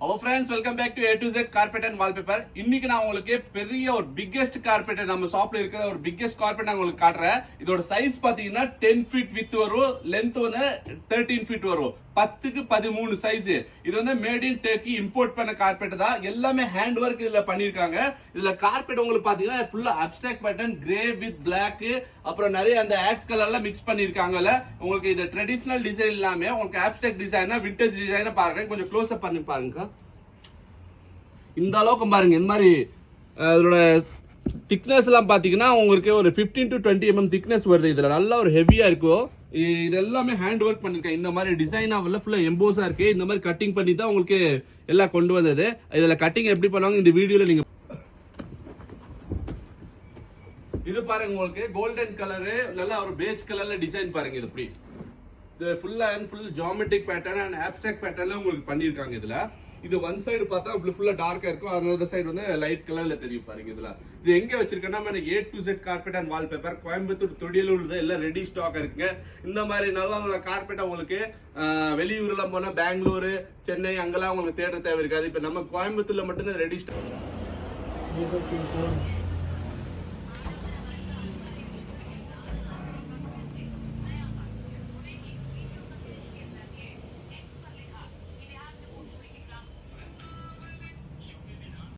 Hello friends, welcome back to A to Z Carpet and Wallpaper. இன்னைக்கு நான் உங்களுக்கு பெரிய ஒரு பிக்கெஸ்ட் கார்பெட் நம்ம ஷாப்ல இருக்கிற ஒரு பிக்கெஸ்ட் கார்பெட் நான் உங்களுக்கு காட்டுறேன். இதோட சைஸ் பாத்தீங்கன்னா 10 feet width வரும், லென்த் வந்து 13 feet வரும். 10க்கு 13 சைஸ். இது வந்து மேட் இன் டர்க்கி இம்போர்ட் பண்ண கார்பெட் தான். எல்லாமே ஹேண்ட் ஒர்க் இதுல பண்ணிருக்காங்க. இதுல கார்பெட் உங்களுக்கு பாத்தீங்கன்னா ஃபுல்லா abstract pattern grey with black அப்புறம் நிறைய அந்த ஆக்ஸ் கலர்ல மிக்ஸ் பண்ணிருக்காங்கல. உங்களுக்கு இது ட்ரெடிஷனல் டிசைன் இல்லாம உங்களுக்கு அப்ஸ்ட்ராக்ட் டிசைனா விண்டேஜ் டிசைனா பாருங்க. கொஞ்சம் க்ளோஸ் அப் பண்ணி பாருங்க. இந்த அளவுக்கு பாருங்க. இந்த மாதிரி அதோட திக்னஸ் எல்லாம் பாத்தீங்கன்னா உங்களுக்கு ஒரு 15 to 20 mm திக்னஸ் வருது. இதுல நல்லா ஒரு ஹெவியா இருக்கும். இது எல்லாமே ஹேண்ட் ஒர்க் பண்ணிருக்கேன். இந்த மாதிரி டிசைனா ஃபுல்லா எம்போஸா இருக்கு. இந்த மாதிரி கட்டிங் பண்ணி தான் உங்களுக்கு எல்லாம் கொண்டு வந்தது. இதுல கட்டிங் எப்படி பண்ணுவாங்க இந்த வீடியோல நீங்க இது பாருங்க. உங்களுக்கு கோல்டன் கலரு நல்லா ஒரு பேஜ் கலர்ல டிசைன் பாருங்க. இது இப்படி இது ஃபுல்லா and full geometric pattern and abstract பேட்டர்ன்ல உங்களுக்கு பண்ணிருக்காங்க. இதுல இது ஒன் சைடு பார்த்தா அப்படி ஃபுல்லா டார்க்கா இருக்கும். அதர் சைடு வந்து லைட் கலர்ல தெரியும் பாருங்க. இதுல இது எங்க வச்சிருக்கேன்னா A to Z carpet and wallpaper Coimbatore Thudiyalur எல்லாம் ரெடி ஸ்டாக் இருக்குங்க. இந்த மாதிரி நல்ல நல்ல கார்பெட் உங்களுக்கு வெளியூர்ல போனா பெங்களூரு சென்னை அங்கெல்லாம் உங்களுக்கு தேட தேவை இருக்காது. இப்ப நம்ம கோயம்புத்தூர்ல மட்டும்தான் ரெடி ஸ்டாக்.